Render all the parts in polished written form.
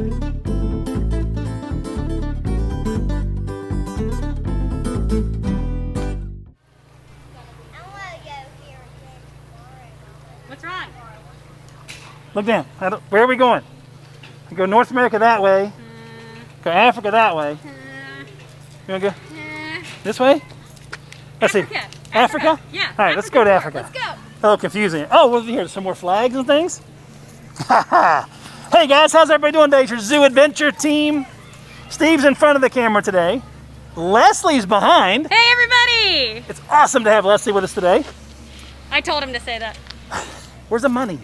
What's wrong? Look down. Where are we going? We go North America that way. Go Africa that way. You want to go this way? Let's see. Africa? Yeah. All right, let's go to Africa. Let's go. Oh, confusing. Oh, what's here? Some more flags and things? Hey guys, how's everybody doing today? It's your Zoo Adventure team. Steve's in front of the camera today. Leslie's behind. Hey everybody! It's awesome to have Leslie with us today. I told him to say that. Where's the money?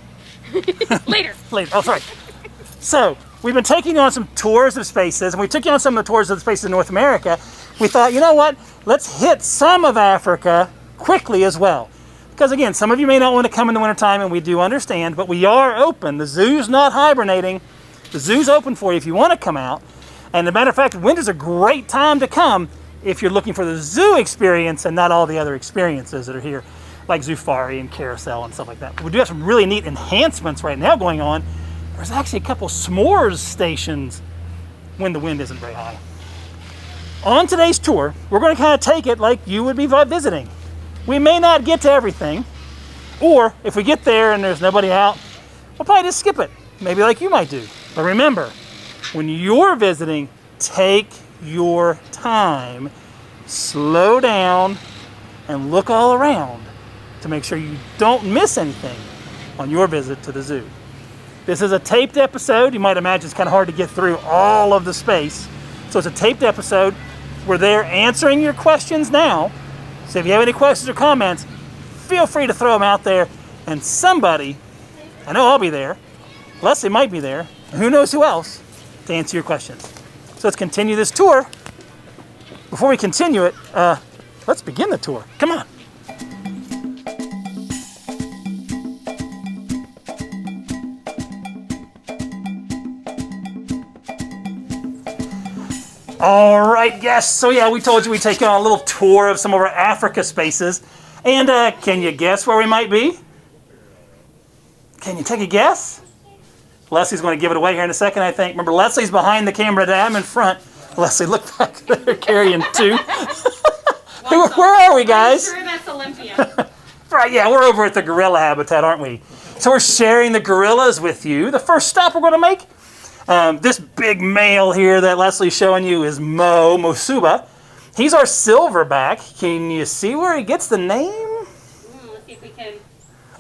Later. Later. Oh, sorry. So, we've been taking you on some tours of spaces, and we took you on some of the tours of the spaces in North America. We thought, you know what? Let's hit some of Africa quickly as well. Because again, some of you may not want to come in the wintertime, and we do understand, but we are open. The zoo's not hibernating. The zoo's open for you if you want to come out. And as a matter of fact, winter's a great time to come if you're looking for the zoo experience and not all the other experiences that are here, like Zoofari and Carousel and stuff like that. We do have some really neat enhancements right now going on. There's actually a couple s'mores stations when the wind isn't very high. On today's tour, we're going to kind of take it like you would be visiting. We may not get to everything, or if we get there and there's nobody out, we'll probably just skip it, maybe like you might do. But remember, when you're visiting, take your time, slow down, and look all around to make sure you don't miss anything on your visit to the zoo. This is a taped episode. You might imagine it's kind of hard to get through all of the space. So it's a taped episode. We're there answering your questions now. So if you have any questions or comments, feel free to throw them out there. And somebody, I know I'll be there, Leslie might be there, and who knows who else, to answer your questions. So let's continue this tour. Before we continue it, let's begin the tour. Come on. All right, yes. So yeah, we told you we'd take you on a little tour of some of our Africa spaces. And can you guess where we might be? Can you take a guess? Leslie's going to give it away here in a second, I think. Remember, Leslie's behind the camera today. I'm in front. Leslie, look back there carrying two. Where are we, guys? I'm sure that's Olympia. Right, yeah, we're over at the gorilla habitat, aren't we? So we're sharing the gorillas with you. The first stop we're going to make, this big male here that Leslie's showing you is Mosuba. He's our silverback. Can you see where he gets the name? Let's see if we can.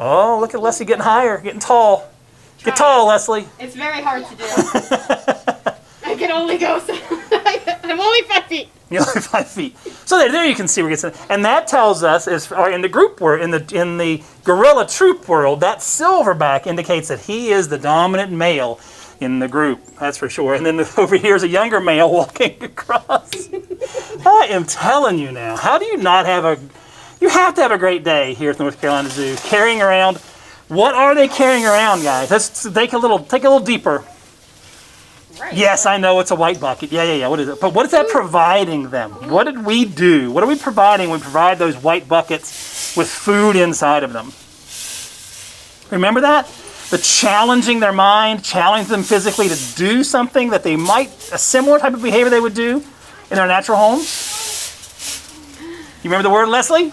Oh, look at Leslie getting higher, getting tall. Get tall, Leslie. It's very hard to do. I can only go so. I'm only 5 feet. You're only 5 feet. So there you can see where it gets, and that tells us is in the group world, in the gorilla troop world, that silverback indicates that he is the dominant male in the group. That's for sure. And then over here is a younger male walking across. I am telling you now. How do you not have a? You have to have a great day here at the North Carolina Zoo. Carrying around. What are they carrying around, guys? Let's take a little deeper. Right. Yes, I know it's a white bucket. Yeah. What is it? But what is that providing them? What did we do? What are we providing when we provide those white buckets with food inside of them? Remember that? The challenging their mind, challenging them physically to do something that they might, a similar type of behavior they would do in their natural homes. You remember the word, Leslie?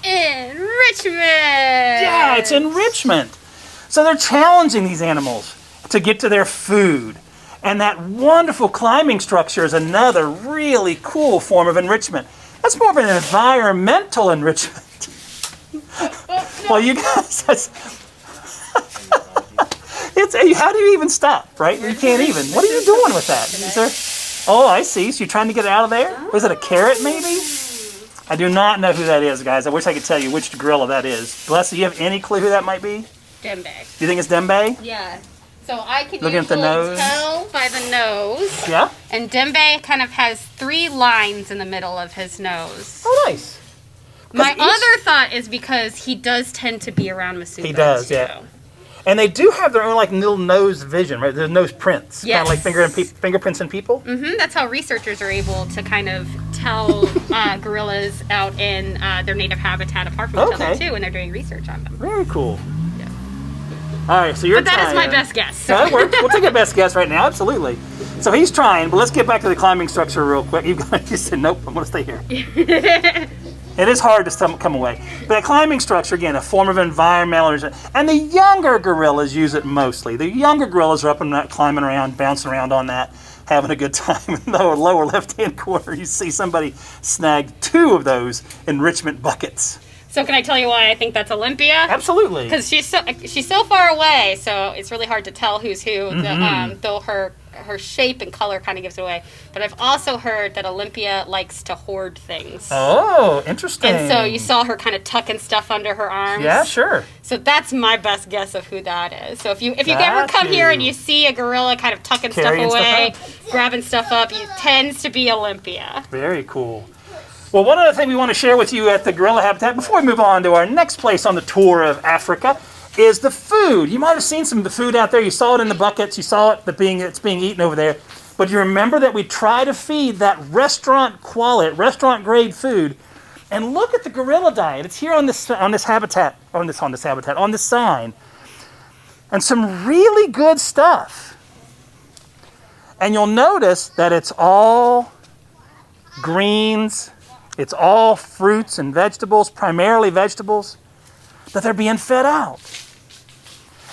Enrichment! Yeah, it's enrichment. So they're challenging these animals to get to their food. And that wonderful climbing structure is another really cool form of enrichment. That's more of an environmental enrichment. Well, you guys, how do you even stop, right? You can't even. What are you doing with that? Is there? Oh, I see. So you're trying to get it out of there? Was it a carrot, maybe? I do not know who that is, guys. I wish I could tell you which gorilla that is. Leslie, do you have any clue who that might be? Dembe. Do you think it's Dembe? Yeah. So I can Looking usually at the nose. tell by the nose. Yeah? And Dembe kind of has 3 lines in the middle of his nose. Oh, nice. My other thought is because he does tend to be around Masuba. He does, too. yeah. And they do have their own like little nose vision, right? Their nose prints, yes. Kind of like fingerprints in people. Mm-hmm. That's how researchers are able to kind of tell gorillas out in their native habitat apart from each other too, when they're doing research on them. Very cool. Yeah. All right, so you're But that trying. is my best guess. No, that works. We'll take a best guess right now, absolutely. So he's trying, but let's get back to the climbing structure real quick. You said, nope, I'm going to stay here. It is hard to come away. But a climbing structure, again, a form of environmental, and the younger gorillas use it mostly. The younger gorillas are up and climbing around, bouncing around on that, having a good time. In the lower left-hand corner, you see somebody snag 2 of those enrichment buckets. So can I tell you why I think that's Olympia? Absolutely. Because she's so far away, so it's really hard to tell who's who. Mm-hmm. Though her shape and color kind of gives it away. But I've also heard that Olympia likes to hoard things. Oh, interesting. And so you saw her kind of tucking stuff under her arms. Yeah, sure. So that's my best guess of who that is. So if you ever come here and you see a gorilla kind of tucking Carrying stuff away, stuff grabbing stuff up, it tends to be Olympia. Very cool. Well, one other thing we want to share with you at the Gorilla Habitat before we move on to our next place on the tour of Africa is the food. You might have seen some of the food out there. You saw it in the buckets. You saw it it's being eaten over there. But you remember that we try to feed that restaurant grade food. And look at the gorilla diet. It's here on this sign. And some really good stuff. And you'll notice that it's all greens. It's all fruits and vegetables, primarily vegetables, that they're being fed out.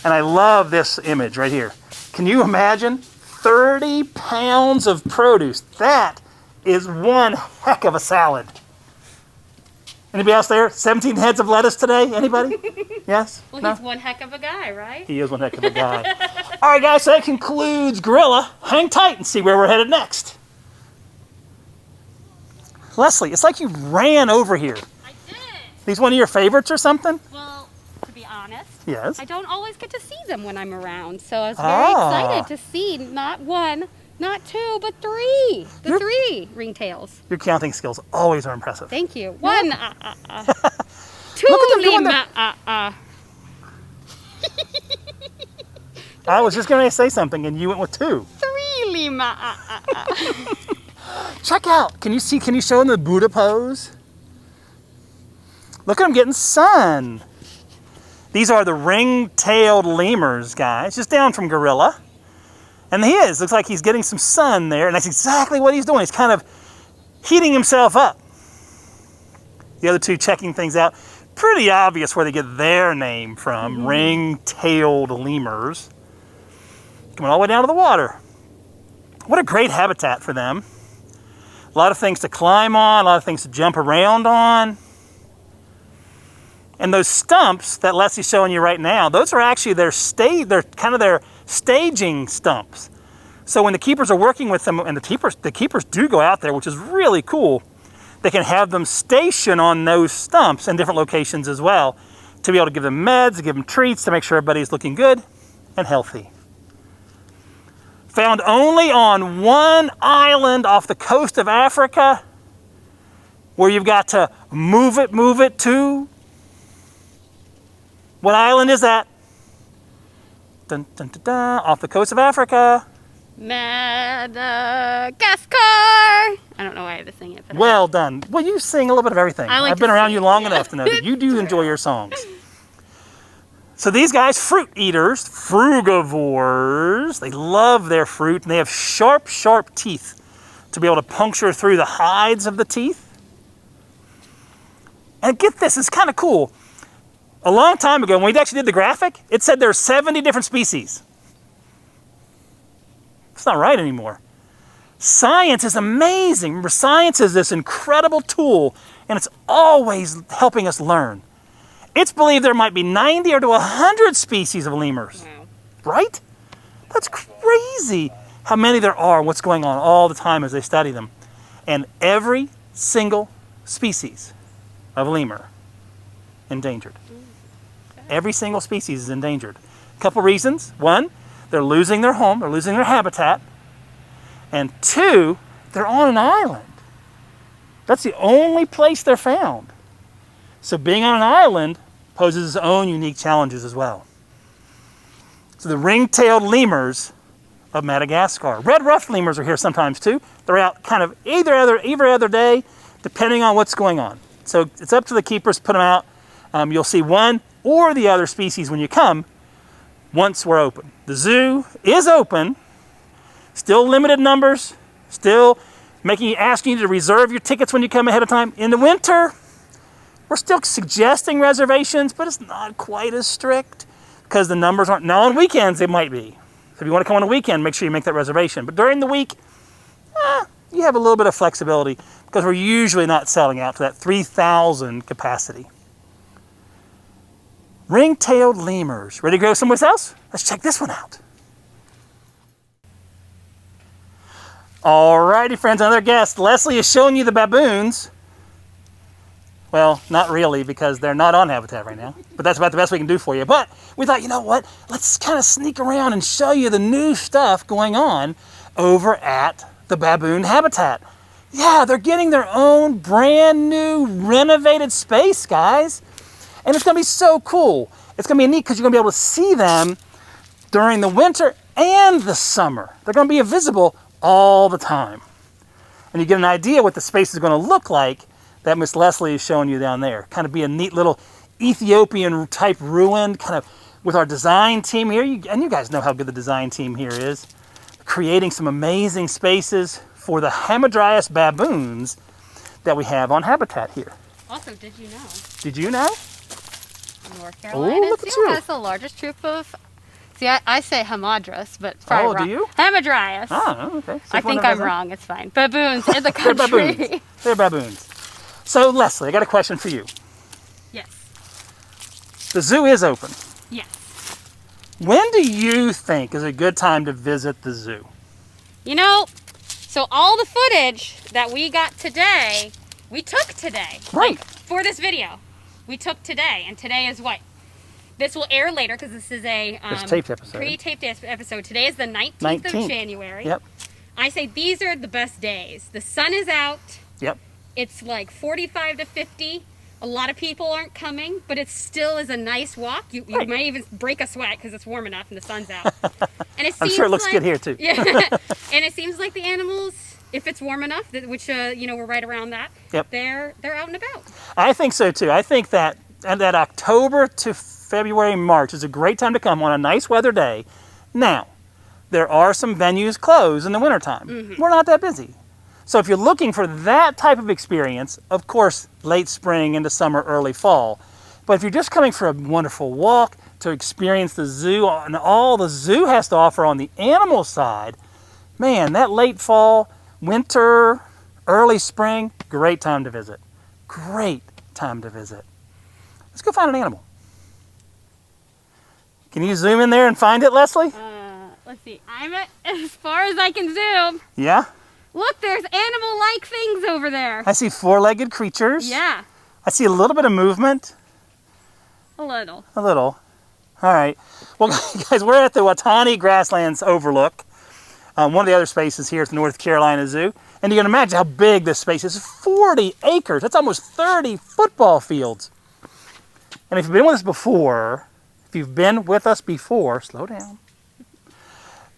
And I love this image right here. Can you imagine 30 pounds of produce? That is one heck of a salad. Anybody else there? 17 heads of lettuce today? Anybody? Yes? Well, No? he's one heck of a guy, right? He is one heck of a guy. All right, guys, so that concludes Gorilla. Hang tight and see where we're headed next. Leslie, it's like you ran over here. I did. These one of your favorites or something? Well, to be honest, Yes. I don't always get to see them when I'm around. So I was very excited to see not 1, not 2, but 3. The 3 ringtails. Your counting skills always are impressive. Thank you. 1, 2, Look at them doing lima, I was just going to say something and you went with 2. 3 lima, Check out. Can you show them the Buddha pose? Look at them getting sun. These are the ring-tailed lemurs, guys, just down from gorilla. And looks like he's getting some sun there, and that's exactly what he's doing. He's kind of heating himself up. The other 2 checking things out. Pretty obvious where they get their name from, ring-tailed lemurs. Coming all the way down to the water. What a great habitat for them. A lot of things to climb on, a lot of things to jump around on. And those stumps that Leslie's showing you right now, those are actually their staging stumps. So when the keepers are working with them, and the keepers do go out there, which is really cool, they can have them station on those stumps in different locations as well to be able to give them meds, to give them treats, to make sure everybody's looking good and healthy. Found only on one island off the coast of Africa, where you've got to move it to. What island is that? Dun, dun, dun, dun, off the coast of Africa. Madagascar. I don't know why I had to sing it. But Well done. Well, you sing a little bit of everything. I've been around you long enough to know that you do enjoy your songs. So these guys, fruit eaters, frugivores, they love their fruit, and they have sharp, sharp teeth to be able to puncture through the hides of the teeth. And get this, it's kind of cool. A long time ago, when we actually did the graphic, it said there are 70 different species. It's not right anymore. Science is amazing. Remember, science is this incredible tool, and it's always helping us learn. It's believed there might be 90 or to 100 species of lemurs. Wow. Right? That's crazy how many there are and what's going on all the time as they study them. And every single species of lemur endangered. Every single species is endangered. A couple reasons. 1, they're losing their home, they're losing their habitat. And 2, they're on an island. That's the only place they're found. So being on an island poses its own unique challenges as well. So the ring-tailed lemurs of Madagascar. Red-ruffed lemurs are here sometimes too. They're out kind of either other day, depending on what's going on. So it's up to the keepers to put them out. You'll see one or the other species when you come. once we're open. The zoo is open, still limited numbers, still asking you to reserve your tickets when you come ahead of time. In the winter, we're still suggesting reservations, but it's not quite as strict because the numbers aren't. Now on weekends, it might be. So if you want to come on a weekend, make sure you make that reservation. But during the week, you have a little bit of flexibility because we're usually not selling out to that 3,000 capacity. Ringtailed lemurs. Ready to go somewhere else? Let's check this one out. Alrighty, friends, another guest. Leslie is showing you the baboons. Well, not really, because they're not on Habitat right now. But that's about the best we can do for you. But we thought, you know what? Let's kind of sneak around and show you the new stuff going on over at the Baboon Habitat. Yeah, they're getting their own brand new renovated space, guys. And it's going to be so cool. It's going to be neat because you're going to be able to see them during the winter and the summer. They're going to be visible all the time. And you get an idea what the space is going to look like that Miss Leslie is showing you down there. Kind of be a neat little Ethiopian type ruin, kind of with our design team here. And you guys know how good the design team here is. Creating some amazing spaces for the Hamadryas baboons that we have on Habitat here. Also, did you know? Did you know? North Carolina look at Zoo you. has the largest troop of, see, I say Hamadryas, but it's probably wrong. Do you? Hamadryas. Oh, okay. So I think I'm wrong, it's fine. Baboons in the country. They're baboons. They're baboons. So, Leslie, I got a question for you. Yes. The zoo is open. Yes. When do you think is a good time to visit the zoo? You know, so all the footage that we got today, we took today. Right. For this video. We took today, and today is what? This will air later because this is a taped episode. Pre-taped episode. Today is the 19th of January. Yep. I say these are the best days. The sun is out. Yep. It's like 45 to 50. A lot of people aren't coming, but it still is a nice walk. You might even break a sweat because it's warm enough and the sun's out. And it seems I'm sure it looks good here too. Yeah. And it seems like the animals, if it's warm enough, which we're right around that. Yep. They're out and about. I think so too. I think that October to February, March is a great time to come on a nice weather day. Now, there are some venues closed in the wintertime. Mm-hmm. We're not that busy. So if you're looking for that type of experience, of course, late spring into summer, early fall. But if you're just coming for a wonderful walk to experience the zoo and all the zoo has to offer on the animal side, man, that late fall, winter, early spring, great time to visit. Great time to visit. Let's go find an animal. Can you zoom in there and find it, Leslie? Let's see. I'm as far as I can zoom. Yeah? Look, there's animal-like things over there. I see four-legged creatures. Yeah. I see a little bit of movement. A little. A little. All right. Well, guys, we're at the Watani Grasslands overlook. One of the other spaces here at the North Carolina Zoo. And you can imagine how big this space is. 40 acres. That's almost 30 football fields. And if you've been with us before, slow down.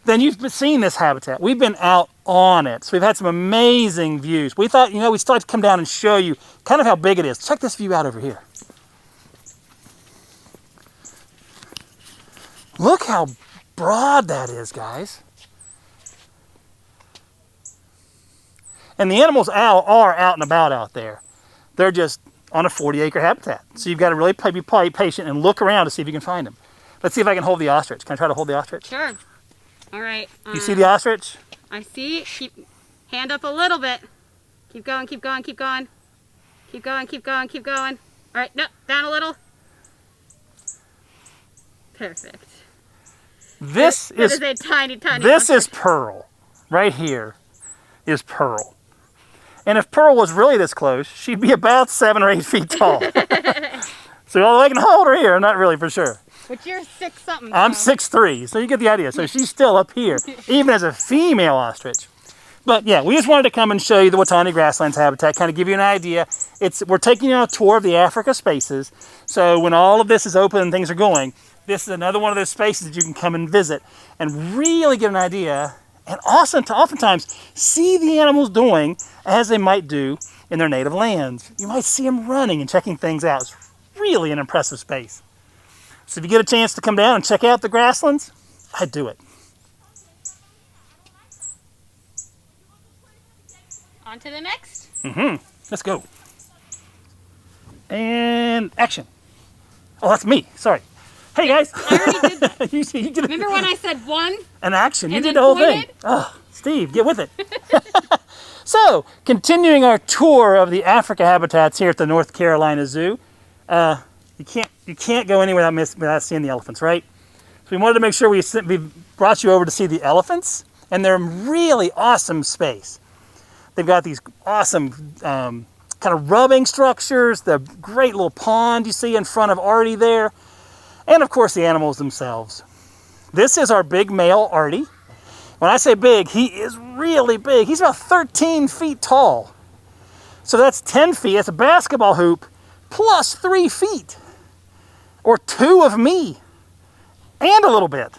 Then you've seen this habitat. We've been out on it. So we've had some amazing views. We thought, we'd start to come down and show you kind of how big it is. Check this view out over here. Look how broad that is, guys. And the animals are out and about out there. They're just on a 40-acre habitat. So you've got to really be patient and look around to see if you can find them. Let's see if I can hold the ostrich. Can I try to hold the ostrich? Sure. All right. You see the ostrich? I see. Keep hand up a little bit. Keep going, keep going, keep going. Keep going, keep going, keep going. All right, no, down a little. Perfect. This is a tiny, tiny This ostrich. is Pearl. Right here is Pearl. And if Pearl was really this close, she'd be about 7 or 8 feet tall. So although I can hold her here, not really for sure. But you're 6-something. I'm 6'3", so you get the idea. So she's still up here, even as a female ostrich. But yeah, we just wanted to come and show you the Watani Grasslands habitat, kind of give you an idea. We're taking you on a tour of the Africa spaces. So when all of this is open and things are going, this is another one of those spaces that you can come and visit and really get an idea, and also oftentimes see the animals doing as they might do in their native lands. You might see them running and checking things out. It's really an impressive space. So if you get a chance to come down and check out the grasslands, I'd do it. On to the next. Let's go. And action. Oh, that's me. Sorry. Hey, guys. I already did that. you did Remember when I said one? an action. You and did then the whole thing. pointed? Oh, Steve, get with it. So, continuing our tour of the Africa habitats here at the North Carolina Zoo. You can't go anywhere without seeing the elephants, right? So we wanted to make sure we brought you over to see the elephants, and they're in really awesome space. They've got these awesome kind of rubbing structures, the great little pond you see in front of Artie there, and of course the animals themselves. This is our big male Artie. When I say big, he is really big. He's about 13 feet tall. So that's 10 feet. That's a basketball hoop plus 3 feet. Or 2 of me. And a little bit.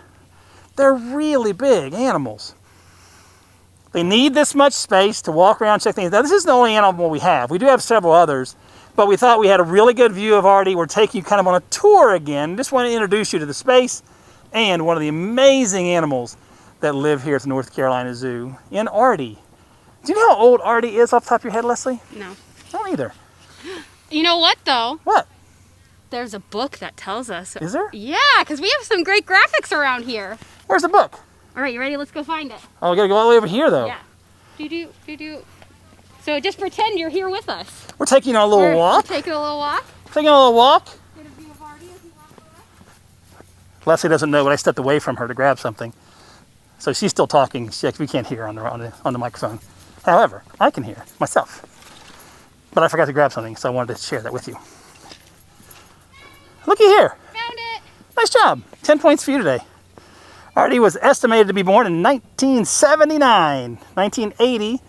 They're really big animals. They need this much space to walk around and check things. Now, this isn't the only animal we have. We do have several others. But we thought we had a really good view of Artie. We're taking you kind of on a tour again. Just want to introduce you to the space and one of the amazing animals that live here at the North Carolina Zoo in Artie. Do you know how old Artie is off the top of your head, Leslie? No. I don't either. You know what, though? What? There's a book that tells us. Is there? Yeah, because we have some great graphics around here. Where's the book? All right, you ready? Let's go find it. Oh, we gotta go all the way over here, though. Yeah. Do. So just pretend you're here with us. We're taking a little walk. We're taking a little walk. Taking a little walk. Get a view of Artie as he walks away. Leslie doesn't know, but I stepped away from her to grab something. So she's still talking. We can't hear on the microphone. However, I can hear myself. But I forgot to grab something, so I wanted to share that with you. Looky here. Found it. Nice job. 10 points for you today. Artie was estimated to be born in 1979. 1980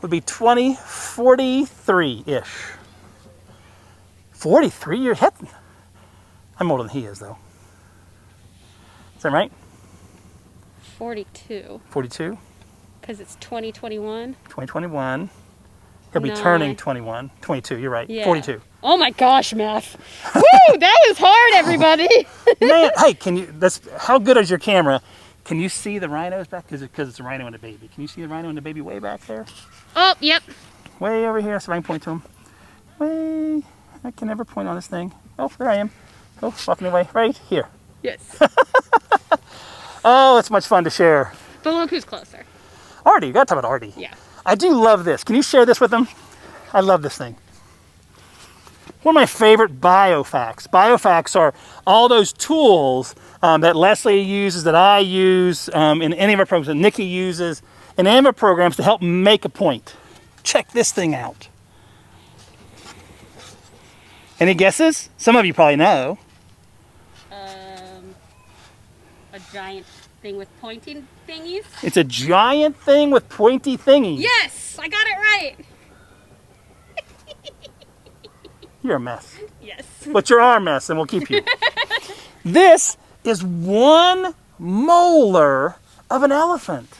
would be 2043-ish. 43 years? I'm older than he is, though. Is that right? 42. 42? Because it's 2021. 2021. He'll be No, turning 21. 22, you're right. Yeah. 42. Oh my gosh, math. Woo, that was hard, everybody. Man, hey, how good is your camera? Can you see the rhinos back? Because it's a rhino and a baby. Can you see the rhino and the baby way back there? Oh, yep. Way over here, so I can point to him. Way, I can never point on this thing. Oh, there I am. Oh, walking away, right here. Yes. Oh, it's much fun to share. But look who's closer. Artie, you gotta talk about Artie. Yeah. I do love this. Can you share this with them? I love this thing. One of my favorite biofacts. Biofacts are all those tools that Leslie uses, that I use in any of our programs, that Nikki uses in any of our programs to help make a point. Check this thing out. Any guesses? Some of you probably know. A giant thing with pointing thingies. It's a giant thing with pointy thingies. Yes, I got it right. You're a mess. Yes. But you're our mess, and we'll keep you. This is 1 molar of an elephant.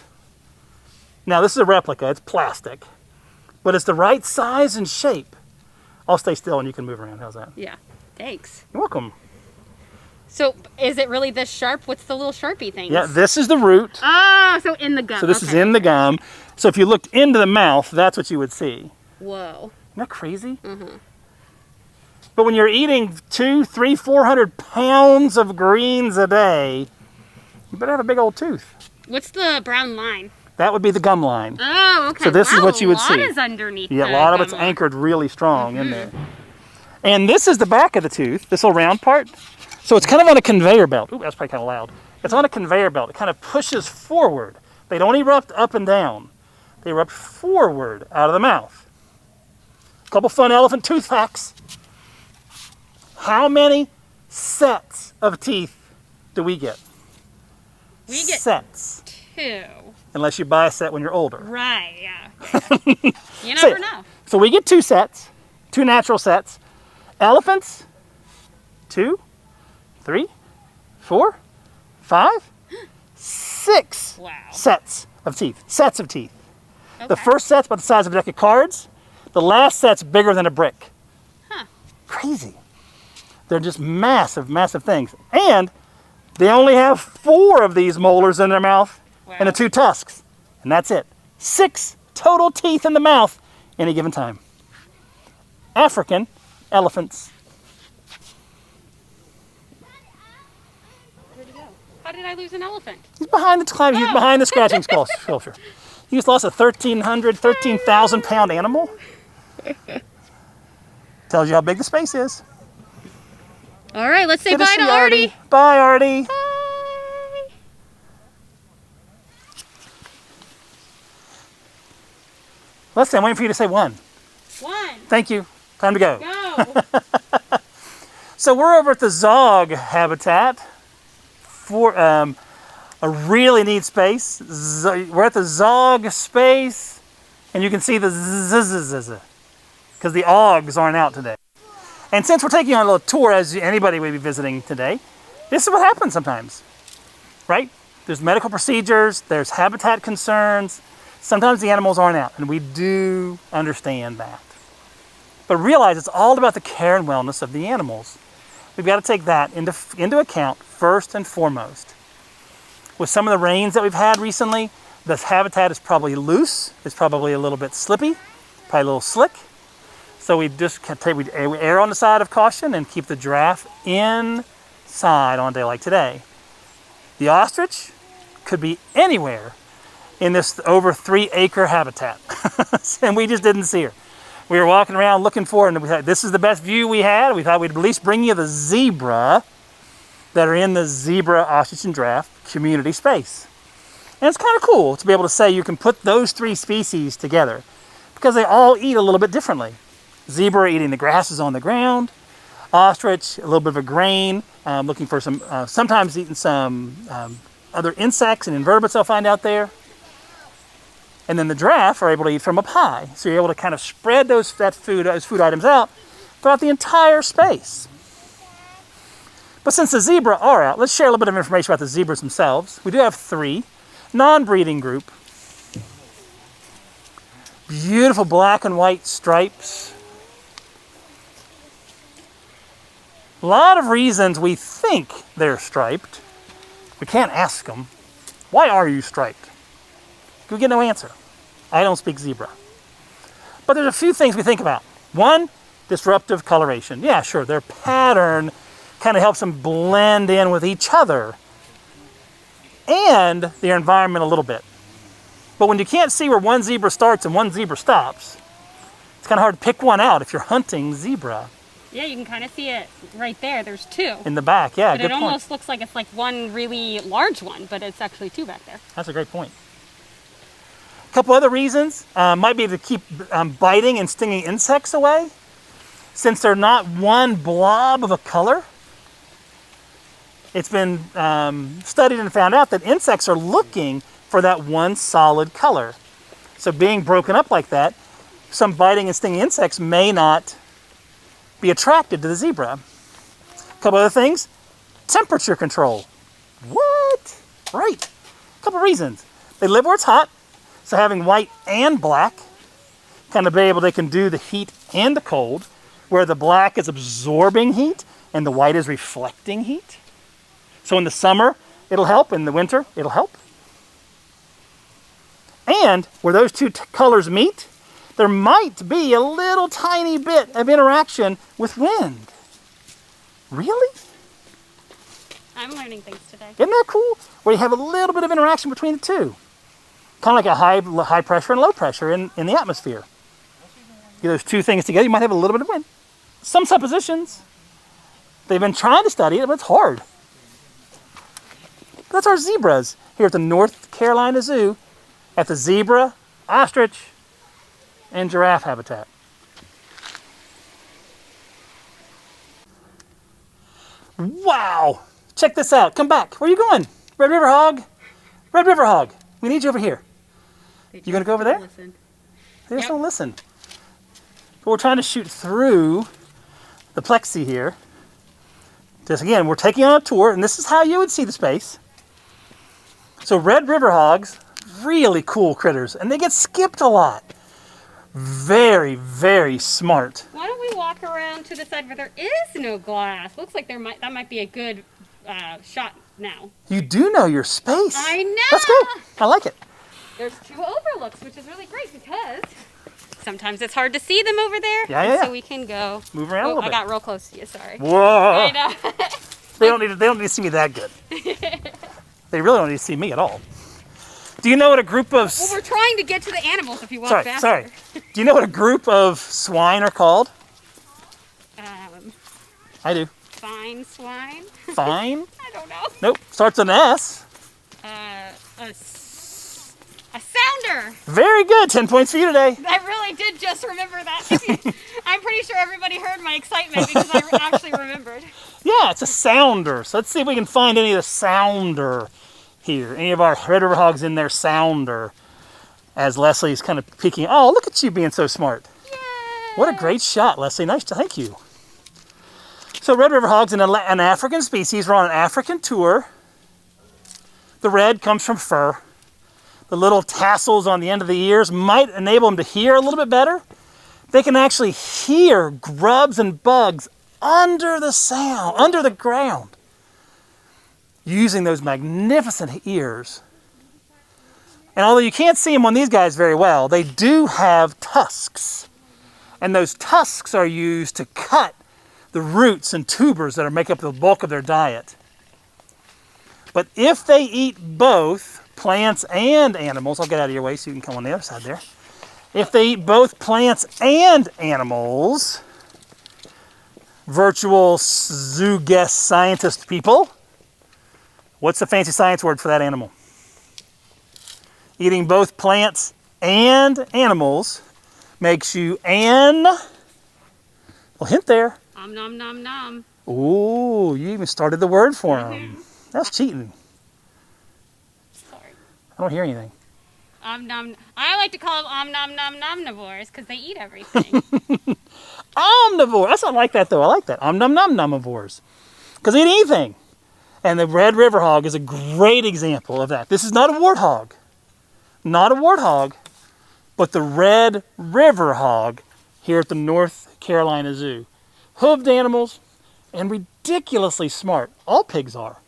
Now, this is a replica. It's plastic. But it's the right size and shape. I'll stay still and you can move around. How's that? Yeah. Thanks. You're welcome. So, is it really this sharp? What's the little Sharpie thing? Yeah, this is the root. Ah, so in the gum. So this is in the gum. So if you looked into the mouth, that's what you would see. Whoa. Isn't that crazy? Mm-hmm. But when you're eating 200, 300, 400 pounds of greens a day, you better have a big old tooth. What's the brown line? That would be the gum line. Oh, okay. So this is what you would see. A lot is underneath. Yeah, a lot of it's line. anchored really strong in there. And this is the back of the tooth, this little round part. So it's kind of on a conveyor belt. Ooh, that's probably kind of loud. It's on a conveyor belt. It kind of pushes forward. They don't erupt up and down. They erupt forward out of the mouth. A couple fun elephant tooth facts. How many sets of teeth do we get? We get sets. 2. Unless you buy a set when you're older. Right, yeah. You never know. So we get 2 sets, 2 natural sets. Elephants, 2, 3, 4, 5, 6 sets of teeth. Sets of teeth. Okay. The first set's about the size of a deck of cards. The last set's bigger than a brick. Huh. Crazy. They're just massive, massive things. And they only have 4 of these molars in their mouth and the 2 tusks. And that's it. 6 total teeth in the mouth any given time. African elephants. Where'd he go? How did I lose an elephant? He's behind the He's behind the scratching sculpture. He just lost a 13,000 pound animal. Tells you how big the space is. All right, let's say Good bye see to Artie. Bye, Artie. Bye. Leslie, I'm waiting for you to say 1. 1. Thank you. Time to go. Go. So we're over at the Zog Habitat for a really neat space. We're at the Zog space, and you can see the zzz because the Ogs aren't out today. And since we're taking on a little tour, as anybody would be visiting today, this is what happens sometimes, right? There's medical procedures, there's habitat concerns. Sometimes the animals aren't out, and we do understand that. But realize it's all about the care and wellness of the animals. We've got to take that into account first and foremost. With some of the rains that we've had recently, this habitat is probably loose. It's probably a little bit slippy, probably a little slick. So we just we err on the side of caution and keep the giraffe inside on a day like today. The ostrich could be anywhere in this over 3-acre habitat. And we just didn't see her. We were walking around looking for her, and we thought this is the best view we had. We thought we'd at least bring you the zebra that are in the zebra, ostrich, and giraffe community space. And it's kind of cool to be able to say you can put those 3 species together because they all eat a little bit differently. Zebra eating the grasses on the ground. Ostrich, a little bit of a grain, looking for some, sometimes eating some other insects and invertebrates they'll find out there. And then the giraffe are able to eat from up high. So you're able to kind of spread those food items out throughout the entire space. But since the zebra are out, let's share a little bit of information about the zebras themselves. We do have 3. Non-breeding group. Beautiful black and white stripes. A lot of reasons we think they're striped. We can't ask them, why are you striped? We get no answer. I don't speak zebra. But there's a few things we think about. 1, disruptive coloration. Yeah, sure, their pattern kind of helps them blend in with each other and their environment a little bit. But when you can't see where one zebra starts and one zebra stops, it's kind of hard to pick one out if you're hunting zebra. Yeah, you can kind of see it right there. There's 2. In the back, yeah, but good it point. almost looks like it's like one really large one, but it's actually 2 back there. That's a great point. A couple other reasons might be to keep biting and stinging insects away. Since they're not one blob of a color, it's been studied and found out that insects are looking for that one solid color. So being broken up like that, some biting and stinging insects may not be attracted to the zebra. A couple other things, temperature control. What? Right. A couple reasons. They live where it's hot, so having white and black, kind of be able, they can do the heat and the cold, where the black is absorbing heat and the white is reflecting heat. So in the summer, it'll help. In the winter, it'll help. And where those 2 colors meet, there might be a little tiny bit of interaction with wind. Really? I'm learning things today. Isn't that cool? Where you have a little bit of interaction between the 2. Kind of like a high pressure and low pressure in the atmosphere. Get those 2 things together, you might have a little bit of wind. Some suppositions. They've been trying to study it, but it's hard. That's our zebras here at the North Carolina Zoo at the zebra, ostrich, and giraffe habitat. Wow! Check this out. Come back. Where are you going? Red River Hog? Red River Hog. We need you over here. You gonna go over there? Listen. They just don't listen. But we're trying to shoot through the plexi here. Just again, we're taking on a tour, and this is how you would see the space. So Red River Hogs, really cool critters, and they get skipped a lot. Very, very smart. Why don't we walk walk around to the side where there is no glass. Looks like that might be a good shot now. You do know your space. I know. That's good. I like it. There's 2 overlooks, which is really great because sometimes it's hard to see them over there. Yeah. So we can go. Move around a little bit. I got real close to you. Sorry. Whoa. I know. They don't need to see me that good. They really don't need to see me at all. Do you know what a group of... Well, we're trying to get to the animals if you walk faster. Sorry. Do you know what a group of swine are called? I do. Fine swine? Fine? I don't know. Nope. Starts with an S. A sounder. Very good. 10 points for you today. I really did just remember that. I'm pretty sure everybody heard my excitement because I actually remembered. Yeah, it's a sounder. So let's see if we can find any of the sounder here. Any of our Red River Hogs in their sounder. As Leslie's kind of peeking. Oh, look at you being so smart. Yay. What a great shot, Leslie. Nice. Thank you. So Red River Hog's an African species. We're on an African tour. The red comes from fur. The little tassels on the end of the ears might enable them to hear a little bit better. They can actually hear grubs and bugs under the ground, using those magnificent ears. And although you can't see them on these guys very well, they do have tusks. And those tusks are used to cut the roots and tubers that make up the bulk of their diet. But if they eat both plants and animals, I'll get out of your way so you can come on the other side there. If they eat both plants and animals, virtual zoo guest scientist people, what's the fancy science word for that animal? Eating both plants and animals makes you an... Well, hint there. Nom nom nom. Ooh, you even started the word for him. That's cheating. Sorry. I don't hear anything. I like to call them nom nom nomnivores because they eat everything. Omnivore. That's not like that though. I like that. Nom nom nomivores. Because they eat anything. And the Red River Hog is a great example of that. This is not a warthog. Not a warthog, but the Red River Hog here at the North Carolina Zoo. Hooved animals and ridiculously smart. All pigs are.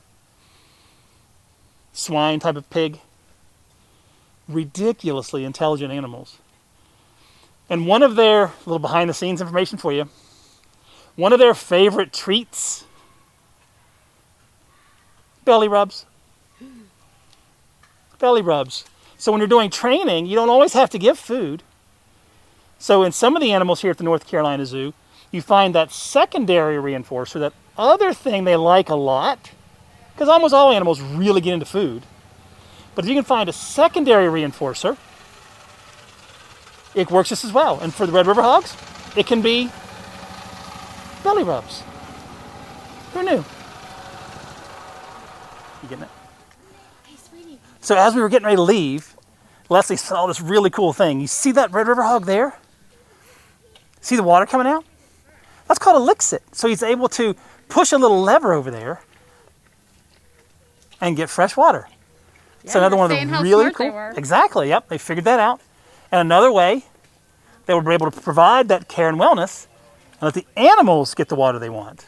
Swine type of pig. Ridiculously intelligent animals. And one of their, little behind the scenes information for you, one of their favorite treats, belly rubs. Belly rubs. So when you're doing training, you don't always have to give food. So in some of the animals here at the North Carolina Zoo, you find that secondary reinforcer, that other thing they like a lot, because almost all animals really get into food. But if you can find a secondary reinforcer, it works just as well. And for the Red River Hogs, it can be belly rubs. Who knew? You getting it? Hey, sweetie. So as we were getting ready to leave, Leslie saw this really cool thing. You see that Red River Hog there? See the water coming out? That's called Elixit. So he's able to push a little lever over there and get fresh water. Yeah, so another one of the really cool. Exactly. Yep. They figured that out. And another way they were able to provide that care and wellness and let the animals get the water they want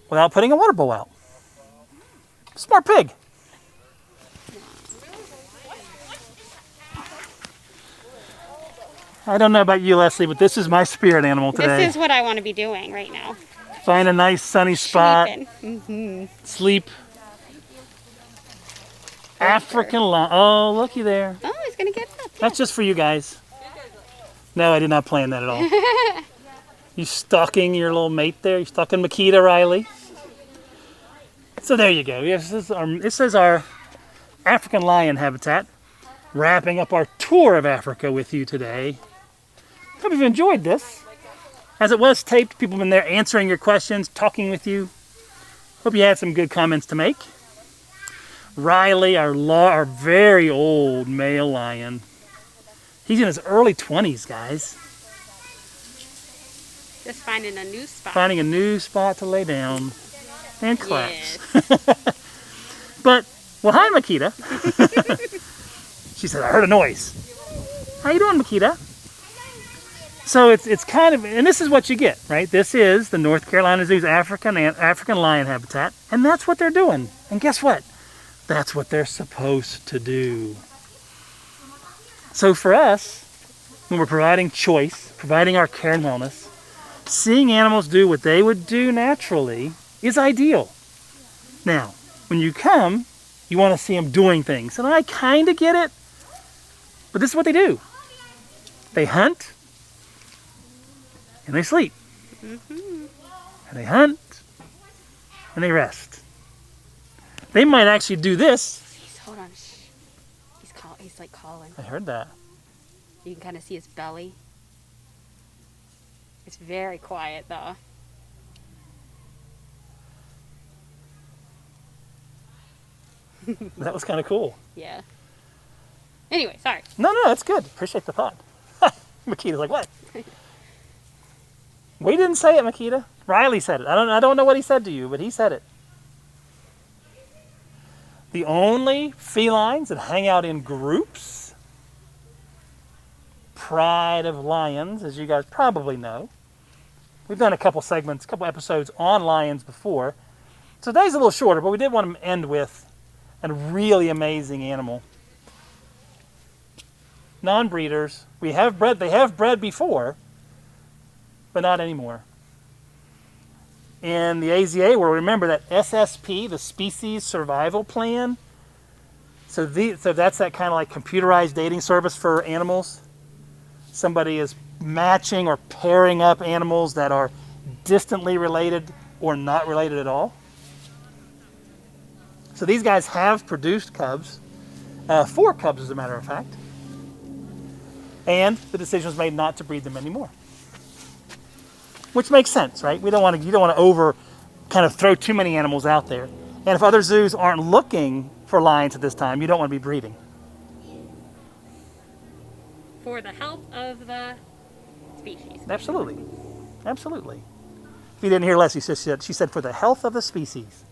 without putting a water bowl out. Smart pig. I don't know about you, Leslie, but this is my spirit animal today. This is what I want to be doing right now. Find a nice sunny spot. Sleep. African lion. Oh, looky there. Oh, he's going to get up. That's just for you guys. No, I did not plan that at all. You stalking your little mate there? You stalking Makita Riley? So there you go. Yes, this is our African lion habitat. Wrapping up our tour of Africa with you today. Hope you've enjoyed this. As it was taped, people have been there answering your questions, talking with you. Hope you had some good comments to make. Riley, our very old male lion. He's in his early 20s, guys. Just finding a new spot. Finding a new spot to lay down and collapse. Yes. But, well, hi, Makita. She said, I heard a noise. How you doing, Makita? So it's kind of, and this is what you get, right? This is the North Carolina Zoo's African lion habitat, and that's what they're doing. And guess what? That's what they're supposed to do. So for us, when we're providing choice, providing our care and wellness, seeing animals do what they would do naturally is ideal. Now, when you come, you want to see them doing things. And I kind of get it, but this is what they do. They hunt, and they sleep. And they hunt, and they rest. They might actually do this. Hold on. Shh. He's like calling. I heard that. You can kind of see his belly. It's very quiet though. That was kind of cool. Yeah. Anyway, sorry. No, that's good. Appreciate the thought. Makita's like, what? We didn't say it, Makita. Riley said it. I don't know what he said to you, but he said it. The only felines that hang out in groups, pride of lions, as you guys probably know. We've done a couple episodes on lions before. So today's a little shorter, but we did want to end with a really amazing animal. Non-breeders. They have bred before, but not anymore. In the AZA world, remember that SSP, the Species Survival Plan. So that's that kind of like computerized dating service for animals. Somebody is matching or pairing up animals that are distantly related or not related at all. So these guys have produced cubs, 4 cubs as a matter of fact, and the decision was made not to breed them anymore. Which makes sense, right? You don't want to kind of throw too many animals out there. And if other zoos aren't looking for lions at this time, you don't want to be breeding. For the health of the species. Absolutely. Absolutely. If you didn't hear Leslie, she said for the health of the species.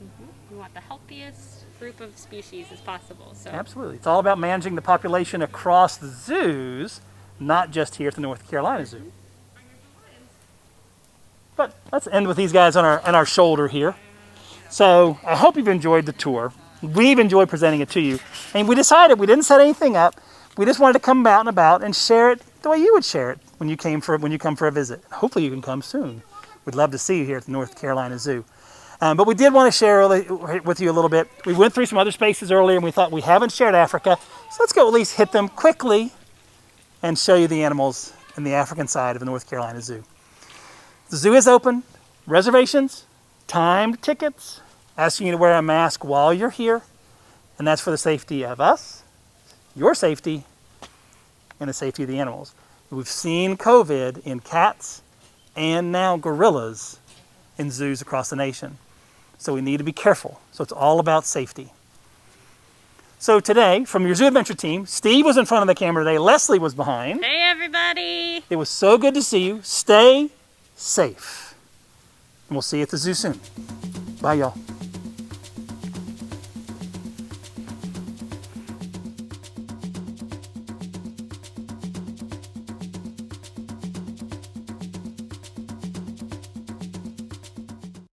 We want the healthiest group of species as possible. So. Absolutely. It's all about managing the population across the zoos, not just here at the North Carolina Zoo. But let's end with these guys on our shoulder here. So I hope you've enjoyed the tour. We've enjoyed presenting it to you. And we decided we didn't set anything up. We just wanted to come out and about and share it the way you would share it when you come for a visit. Hopefully you can come soon. We'd love to see you here at the North Carolina Zoo. But we did want to share with you a little bit. We went through some other spaces earlier and we thought we haven't shared Africa. So let's go at least hit them quickly and show you the animals in the African side of the North Carolina Zoo. The zoo is open, reservations, timed tickets, asking you to wear a mask while you're here, and that's for the safety of us, your safety, and the safety of the animals. We've seen COVID in cats and now gorillas in zoos across the nation, so we need to be careful. So it's all about safety. So today, from your Zoo Adventure team, Steve was in front of the camera today, Leslie was behind. Hey everybody! It was so good to see you. Stay safe. And we'll see you at the zoo soon. Bye, y'all.